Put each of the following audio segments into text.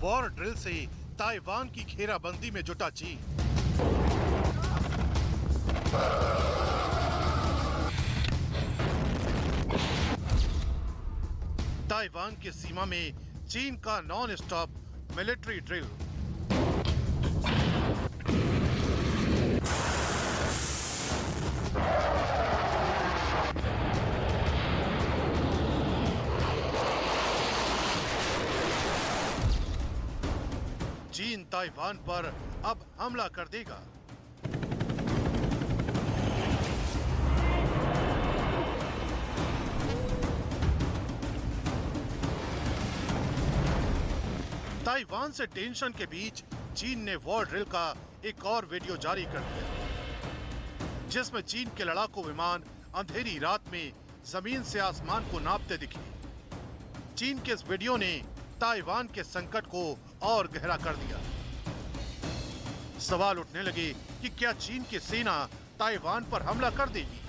War drill से Taiwan की घेराबंदी में जुटा चीन। ताइवान की सीमा में चीन का नॉन स्टॉप मिलिट्री ड्रिल। चीन ताइवान पर अब हमला कर देगा। ताइवान से टेंशन के बीच चीन ने वॉर ड्रिल का एक और वीडियो जारी कर दिया, जिसमें चीन के लड़ाकू विमान अंधेरी रात में जमीन से आसमान को नापते दिखे। चीन के इस वीडियो ने ताइवान के संकट को और गहरा कर दिया। सवाल उठने लगे कि क्या चीन की सेना ताइवान पर हमला कर देगी?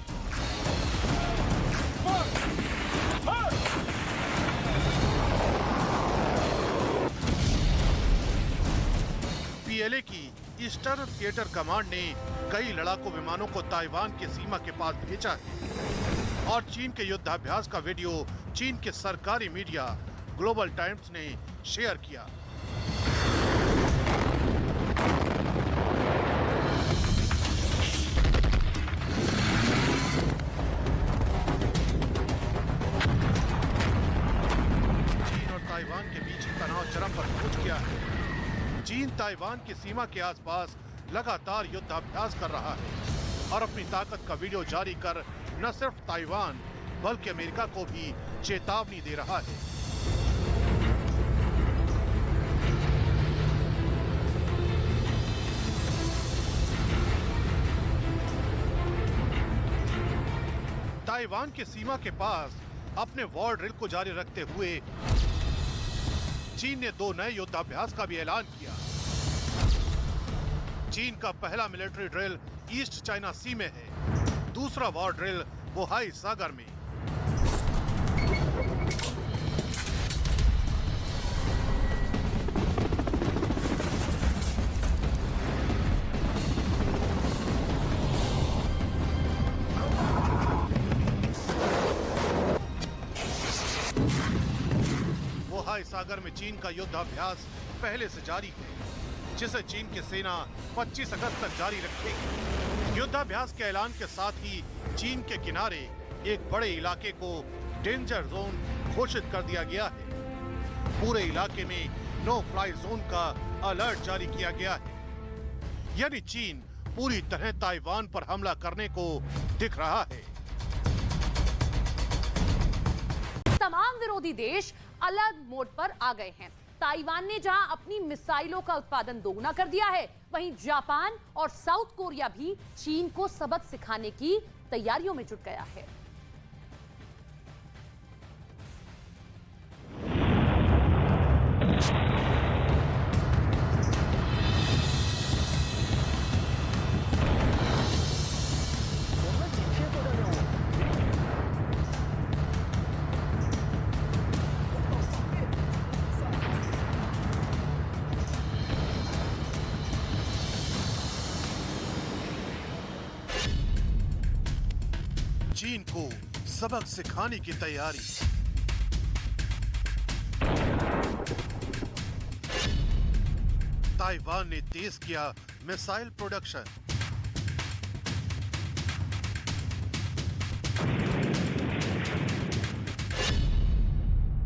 पीएलए की ईस्टर्न थिएटर कमांड ने कई लड़ाकू विमानों को ताइवान की सीमा के पास भेजा है और चीन के युद्धाभ्यास का वीडियो चीन के सरकारी मीडिया ग्लोबल टाइम्स ने शेयर किया। चीन और ताइवान के बीच तनाव चरम पर पहुंच गया है। चीन ताइवान की सीमा के आसपास लगातार युद्धाभ्यास कर रहा है और अपनी ताकत का वीडियो जारी कर न सिर्फ ताइवान बल्कि अमेरिका को भी चेतावनी दे रहा है। ताइवान की सीमा के पास अपने वॉर ड्रिल को जारी रखते हुए चीन ने 2 नए युद्धाभ्यास का भी ऐलान किया। चीन का पहला मिलिट्री ड्रिल ईस्ट चाइना सी में है, दूसरा वॉर ड्रिल बोहाई सागर में। बोहाई सागर में चीन का युद्धाभ्यास पहले से जारी है, जिसे चीन की सेना 25 अगस्त तक जारी रखेगी। युद्धाभ्यास के ऐलान के साथ ही चीन के किनारे एक बड़े इलाके को डेंजर जोन घोषित कर दिया गया है। पूरे इलाके में नो फ्लाई जोन का अलर्ट जारी किया गया है, यानी चीन पूरी तरह ताइवान पर हमला करने को दिख रहा है। तमाम विरोधी देश अलग मोड पर आ गए हैं। ताइवान ने जहां अपनी मिसाइलों का उत्पादन दोगुना कर दिया है, वहीं जापान और साउथ कोरिया भी चीन को सबक सिखाने की तैयारियों में जुट गया है। चीन को सबक सिखाने की तैयारी। ताइवान ने तेज किया मिसाइल प्रोडक्शन।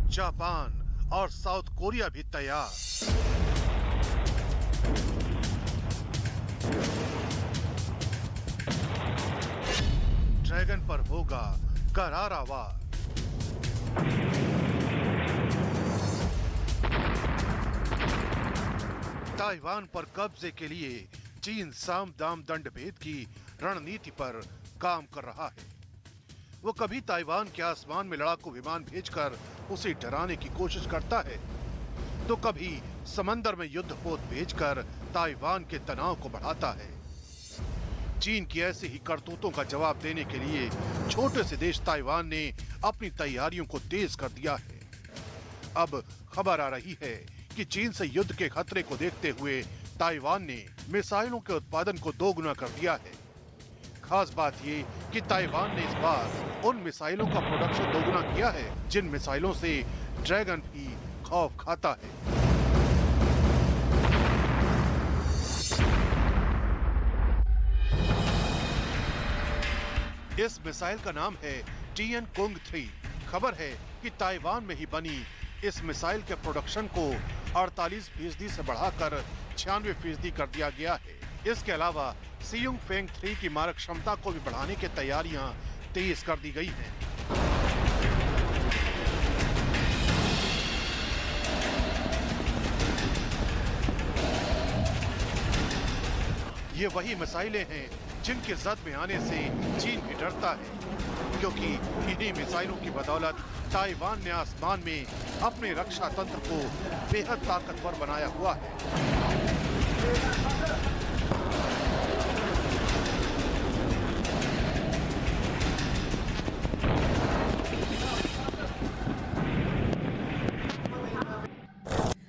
जापान और साउथ कोरिया भी तैयार। ड्रैगन पर होगा करारा वार। ताइवान पर कब्जे के लिए चीन साम दाम दंड भेद की रणनीति पर काम कर रहा है। वो कभी ताइवान के आसमान में लड़ाकू विमान भेजकर उसे डराने की कोशिश करता है, तो कभी समंदर में युद्धपोत भेजकर ताइवान के तनाव को बढ़ाता है। चीन की ऐसी ही करतूतों का जवाब देने के लिए छोटे से देश ताइवान ने अपनी तैयारियों को तेज कर दिया है। अब खबर आ रही है कि चीन से युद्ध के खतरे को देखते हुए ताइवान ने मिसाइलों के उत्पादन को दोगुना कर दिया है। खास बात ये कि ताइवान ने इस बार उन मिसाइलों का प्रोडक्शन दोगुना किया है जिन मिसाइलों से ड्रैगन भी खौफ खाता है। इस मिसाइल का नाम है टियन कुंग 3। खबर है कि ताइवान में ही बनी इस मिसाइल के प्रोडक्शन को 48% से बढ़ाकर 96% कर दिया गया है। इसके अलावा सियुंग फेंग 3 की मारक क्षमता को भी बढ़ाने की तैयारियां तेज कर दी गई हैं। ये वही मिसाइलें हैं जिनके जद में आने से चीन भी डरता है, क्योंकि इन्हीं मिसाइलों की बदौलत ताइवान ने आसमान में अपने रक्षा तंत्र को बेहद ताकतवर बनाया हुआ है।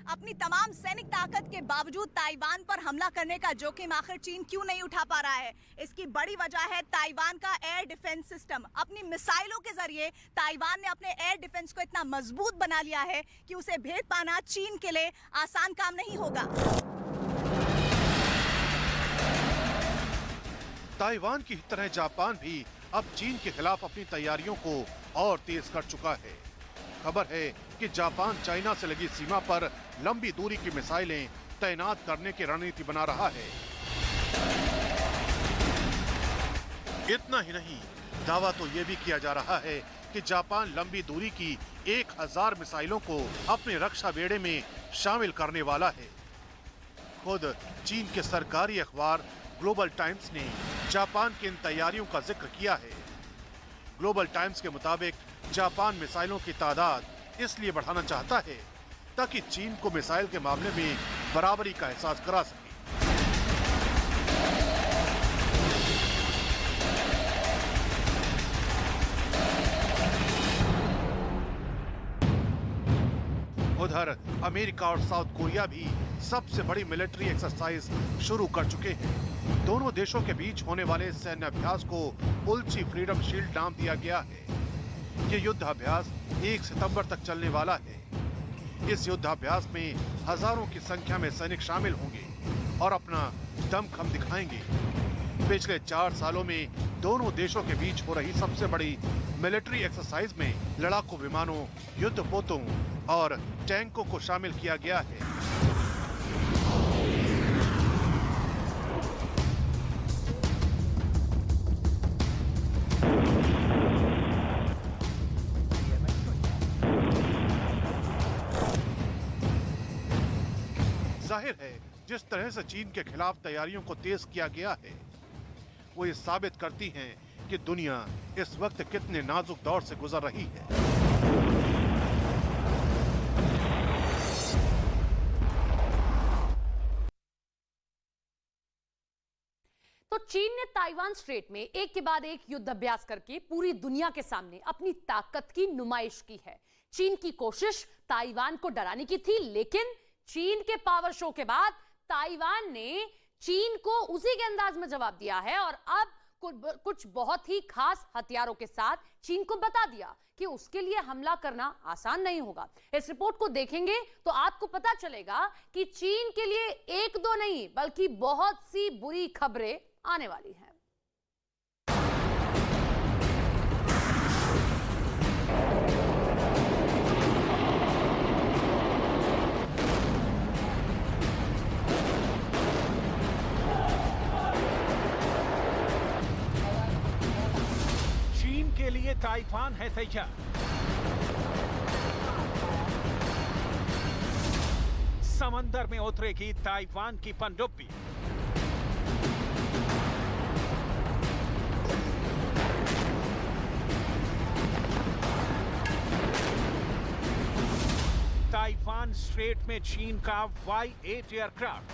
अपनी तमाम सैनिक ताकत के बावजूद ताइवान पर हमला करने का जोखिम आखिर चीन क्यों नहीं उठा पा रहा है? इसकी बड़ी वजह है ताइवान का एयर डिफेंस सिस्टम। अपनी मिसाइलों के जरिए ताइवान ने अपने एयर डिफेंस को इतना मजबूत बना लिया है कि उसे भेद पाना चीन के लिए आसान काम नहीं होगा। ताइवान की तरह जापान भी अब चीन के खिलाफ अपनी तैयारियों को और तेज कर चुका है। खबर है कि जापान चाइना से लगी सीमा पर लंबी दूरी की मिसाइलें तैनात करने की रणनीति बना रहा है। इतना ही नहीं, दावा तो यह भी किया जा रहा है कि जापान लंबी दूरी की 1000 मिसाइलों को अपने रक्षा बेड़े में शामिल करने वाला है। खुद चीन के सरकारी अखबार ग्लोबल टाइम्स ने जापान की इन तैयारियों का जिक्र किया है। ग्लोबल टाइम्स के मुताबिक जापान मिसाइलों की तादाद इसलिए बढ़ाना चाहता है ताकि चीन को मिसाइल के मामले में बराबरी का एहसास करा सके। उधर अमेरिका और साउथ कोरिया भी सबसे बड़ी मिलिट्री एक्सरसाइज शुरू कर चुके हैं। दोनों देशों के बीच होने वाले सैन्य अभ्यास को उल्ची फ्रीडम शील्ड नाम दिया गया है। ये युद्धाभ्यास 1 सितंबर तक चलने वाला है। इस युद्धाभ्यास में हजारों की संख्या में सैनिक शामिल होंगे और अपना दमखम दिखाएंगे। पिछले 4 सालों में दोनों देशों के बीच हो रही सबसे बड़ी मिलिट्री एक्सरसाइज में लड़ाकू विमानों, युद्धपोतों और टैंकों को शामिल किया गया है। जाहिर है, जिस तरह से चीन के खिलाफ तैयारियों को तेज किया गया है, वो ये साबित करती हैं कि दुनिया इस वक्त कितने नाजुक दौर से गुजर रही है। तो चीन ने ताइवान स्ट्रेट में एक के बाद एक युद्ध अभ्यास करके पूरी दुनिया के सामने अपनी ताकत की नुमाइश की है। चीन की कोशिश ताइवान को डराने की थी, लेकिन चीन के पावर शो के बाद ताइवान ने चीन को उसी के अंदाज में जवाब दिया है और अब कुछ बहुत ही खास हथियारों के साथ चीन को बता दिया कि उसके लिए हमला करना आसान नहीं होगा। इस रिपोर्ट को देखेंगे तो आपको पता चलेगा कि चीन के लिए एक दो नहीं बल्कि बहुत सी बुरी खबरें आने वाली हैं। के लिए ताइवान है तैयार। समंदर में उतरेगी ताइवान की पनडुब्बी। ताइवान स्ट्रेट में चीन का Y-8 एयरक्राफ्ट।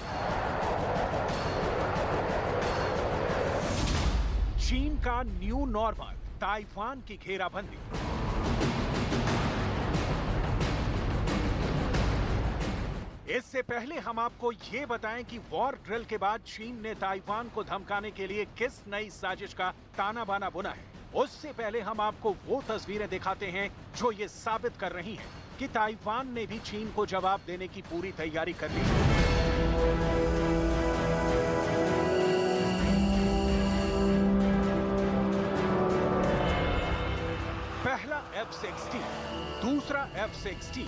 चीन का न्यू नॉर्मल, ताइवान की घेराबंदी। इससे पहले हम आपको ये बताएं कि वॉर ड्रिल के बाद चीन ने ताइवान को धमकाने के लिए किस नई साजिश का ताना बाना बुना है, उससे पहले हम आपको वो तस्वीरें दिखाते हैं जो ये साबित कर रही हैं कि ताइवान ने भी चीन को जवाब देने की पूरी तैयारी कर ली है। पहला F-16, दूसरा F-16।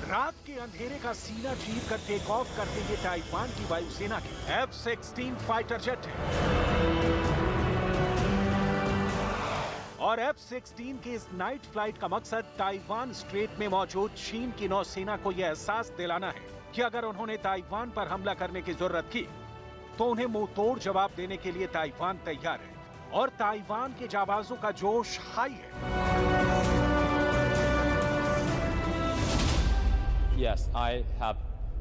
रात के अंधेरे का सीना चीर कर टेक ऑफ करते ये ताइवान की वायुसेना के F-16 फाइटर जेट है। और F-16 के इस नाइट फ्लाइट का मकसद ताइवान स्ट्रेट में मौजूद चीन की नौसेना को यह एहसास दिलाना है कि अगर उन्होंने ताइवान पर हमला करने की जरूरत की तो उन्हें मुंह तोड़ जवाब देने के लिए ताइवान तैयार है और ताइवान के जाबाजों का जोश हाई है। Yes, I have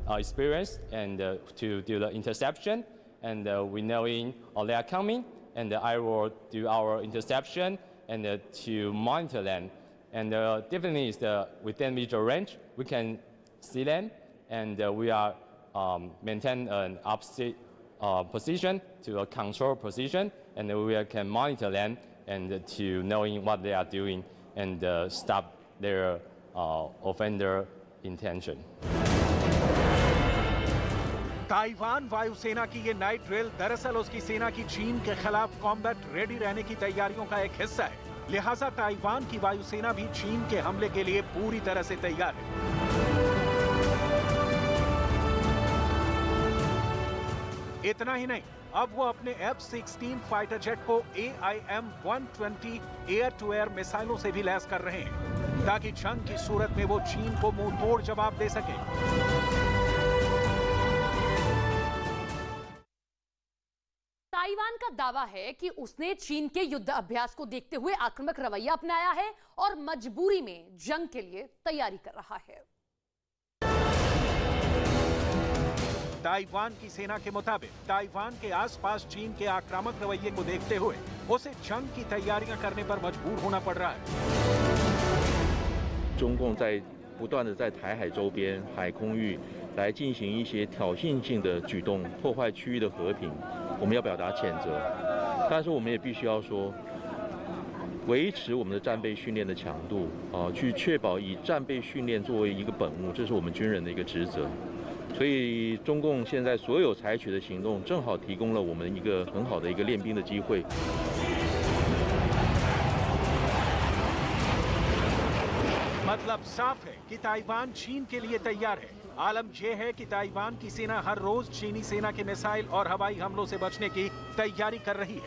experience and to do the interception, and we knowing they are coming, and I will do our interception and to monitor them. And definitely is within visual range, we can see them, and we are maintain an opposite position to a control position, and we can monitor them and to knowing what they are doing and stop their offender intention. Taiwan वायुसेना की ये night drill दरअसल उसकी सेना की चीन के खिलाफ कॉम्बैट रेडी रहने की तैयारियों का एक हिस्सा है। लिहाजा ताइवान की वायुसेना भी चीन के हमले के लिए पूरी तरह से तैयार है। इतना ही नहीं, अब वो अपने F-16 फाइटर जेट को AIM-120 एयर टू एयर मिसाइलों से भी लैस कर रहे हैं ताकि जंग की सूरत में वो चीन को मुंह तोड़ जवाब दे सके। ताइवान का दावा है कि उसने चीन के युद्ध अभ्यास को देखते हुए आक्रामक रवैया अपनाया है और मजबूरी में जंग के लिए तैयारी कर रहा है। ताइवान की सेना के मुताबिक ताइवान के आसपास चीन के आक्रामक रवैये को देखते हुए उसे जंग की तैयारियां करने पर मजबूर होना पड़ रहा है। 中共在不断的在台海周边海空域来进行一些挑衅性的举动，破坏区域的和平，我们要表达谴责。但是我们也必须要说，维持我们的战备训练的强度去确保以战备训练作为一个本务，这是我们军人的一个职责。所以中共现在所有采取的行动，正好提供了我们一个很好的一个练兵的机会。 मतलब साफ है कि ताइवान चीन के लिए तैयार है। आलम यह है कि ताइवान की सेना हर रोज चीनी सेना के मिसाइल और हवाई हमलों से बचने की तैयारी कर रही है।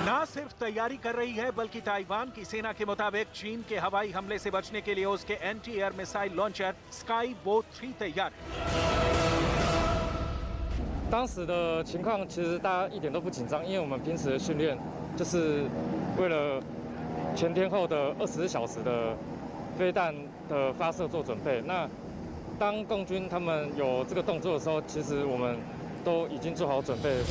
ना सिर्फ तैयारी कर रही है बल्कि ताइवान की सेना के मुताबिक चीन के हवाई हमले से बचने के लिए उसके anti air missile launcher sky बो 3 तैयार है। 当时的情况其实大家一点都不紧张，因为我们平时的训练就是为了全天候的24小时的飞弹的发射做准备。那当共军他们有这个动作的时候，其实我们都已经做好准备。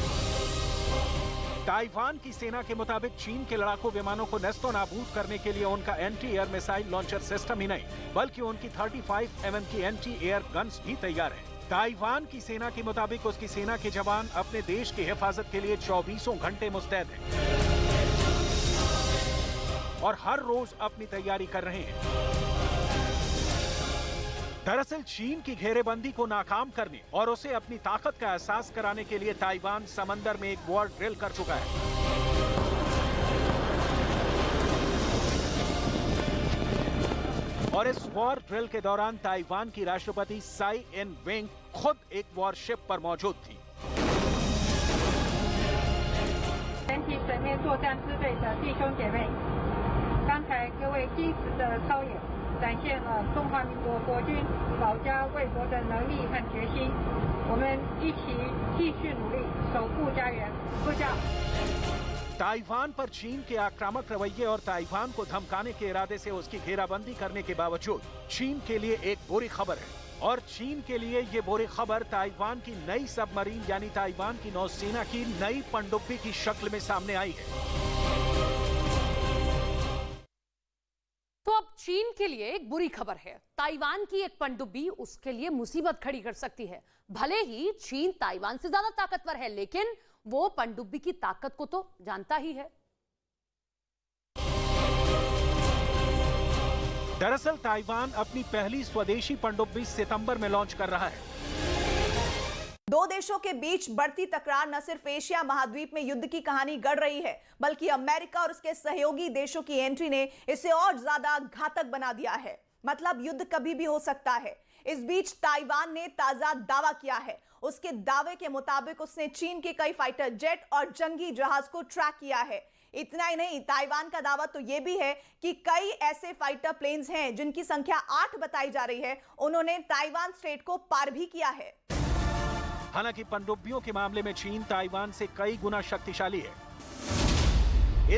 ताइवान की सेना के मुताबिक चीन के लड़ाकू विमानों को नेस्तो नाबूद करने के लिए उनका anti air missile launcher system ही नहीं बल्कि उनकी 35 mm की एंटी एयर गन्स भी तैयार है। ताइवान की सेना के मुताबिक उसकी सेना के जवान अपने देश की हिफाजत के लिए 24 घंटे मुस्तैद हैं और हर रोज अपनी तैयारी कर रहे हैं। दरअसल चीन की घेरेबंदी को नाकाम करने और उसे अपनी ताकत का एहसास कराने के लिए ताइवान समंदर में एक वॉर ड्रिल कर चुका है। और इस वॉर ड्रिल के दौरान ताइवान की राष्ट्रपति साई इन वेंग खुद एक वॉरशिप पर मौजूद थी। 全体水面作战支队的弟兄姐妹，刚才各位基石的操演，展现了中华民国国军保家卫国的能力和决心。我们一起继续努力，守护家园。呼叫。 ताइवान पर चीन के आक्रामक रवैये और ताइवान को धमकाने के इरादे से उसकी घेराबंदी करने के बावजूद चीन के लिए एक बुरी खबर है और चीन के लिए ये बुरी खबर ताइवान की नई सबमरीन यानी ताइवान की नौसेना की नई पनडुब्बी की शक्ल में सामने आई है। चीन के लिए एक बुरी खबर है। ताइवान की एक पनडुब्बी उसके लिए मुसीबत खड़ी कर सकती है। भले ही चीन ताइवान से ज्यादा ताकतवर है, लेकिन वो पनडुब्बी की ताकत को तो जानता ही है। दरअसल ताइवान अपनी पहली स्वदेशी पनडुब्बी सितंबर में लॉन्च कर रहा है। दो देशों के बीच बढ़ती तकरार न सिर्फ एशिया महाद्वीप में युद्ध की कहानी गढ़ रही है, बल्कि अमेरिका और उसके सहयोगी देशों की एंट्री ने इसे और ज्यादा घातक बना दिया है। मतलब युद्ध कभी भी हो सकता है। इस बीच ताइवान ने ताजा दावा किया है। उसके दावे के मुताबिक उसने चीन के कई फाइटर जेट और जंगी जहाज को ट्रैक किया है। इतना ही नहीं, ताइवान का दावा तो यह भी है कि कई ऐसे फाइटर प्लेन्स हैं जिनकी संख्या 8 बताई जा रही है, उन्होंने ताइवान स्ट्रेट को पार भी किया है। हालांकि पनडुब्बियों के मामले में चीन ताइवान से कई गुना शक्तिशाली है।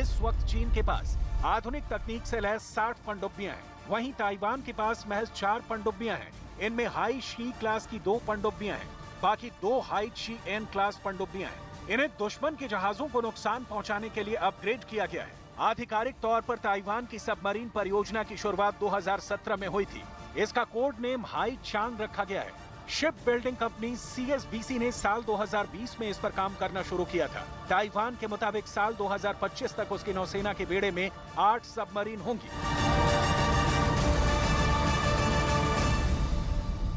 इस वक्त चीन के पास आधुनिक तकनीक से लैस 60 पनडुब्बियां हैं, वहीं ताइवान के पास महज 4 पनडुब्बियां हैं। इनमें हाई शी क्लास की 2 पनडुब्बियां हैं, बाकी 2 हाई शी एन क्लास पनडुब्बियां हैं। इन्हें दुश्मन के जहाजों को नुकसान पहुंचाने के लिए अपग्रेड किया गया है। आधिकारिक तौर पर ताइवान की सबमरीन परियोजना की शुरुआत 2017 में हुई थी। इसका कोड नेम हाई चांग रखा गया है। शिप बिल्डिंग कंपनी CSBC ने साल 2020 में इस पर काम करना शुरू किया था। ताइवान के मुताबिक साल 2025 तक उसकी नौसेना के बेड़े में 8 सबमरीन होंगी।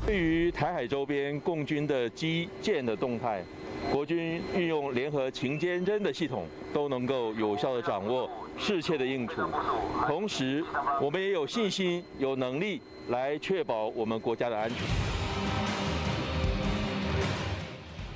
对于台海周边共军的基建的动态，国军运用联合情监侦的系统，都能够有效的掌握，适切的应处。同时，我们也有信心、有能力来确保我们国家的安全。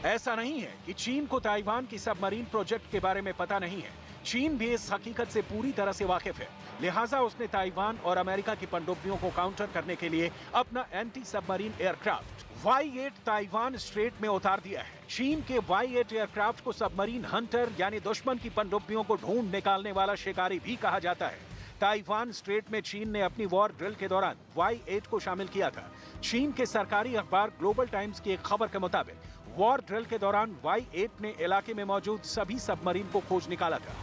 ऐसा नहीं है कि चीन को ताइवान की सबमरीन प्रोजेक्ट के बारे में पता नहीं है। चीन भी इस हकीकत से पूरी तरह से वाकिफ है। लिहाजा उसने ताइवान और अमेरिका की पनडुब्बियों को काउंटर करने के लिए अपना anti submarine aircraft Y-8 Taiwan straight में उतार दिया है। चीन के Y-8 एयरक्राफ्ट को सबमरीन हंटर यानी दुश्मन की पनडुब्बियों को ढूंढ निकालने वाला शिकारी भी कहा जाता है। ताइवान स्ट्रेट में चीन ने अपनी वॉर ड्रिल के दौरान Y-8 को शामिल किया था। चीन के सरकारी अखबार ग्लोबल टाइम्स की एक खबर के मुताबिक वॉर ड्रिल के दौरान Y-8 ने इलाके में मौजूद सभी सबमरीन को खोज निकाला था।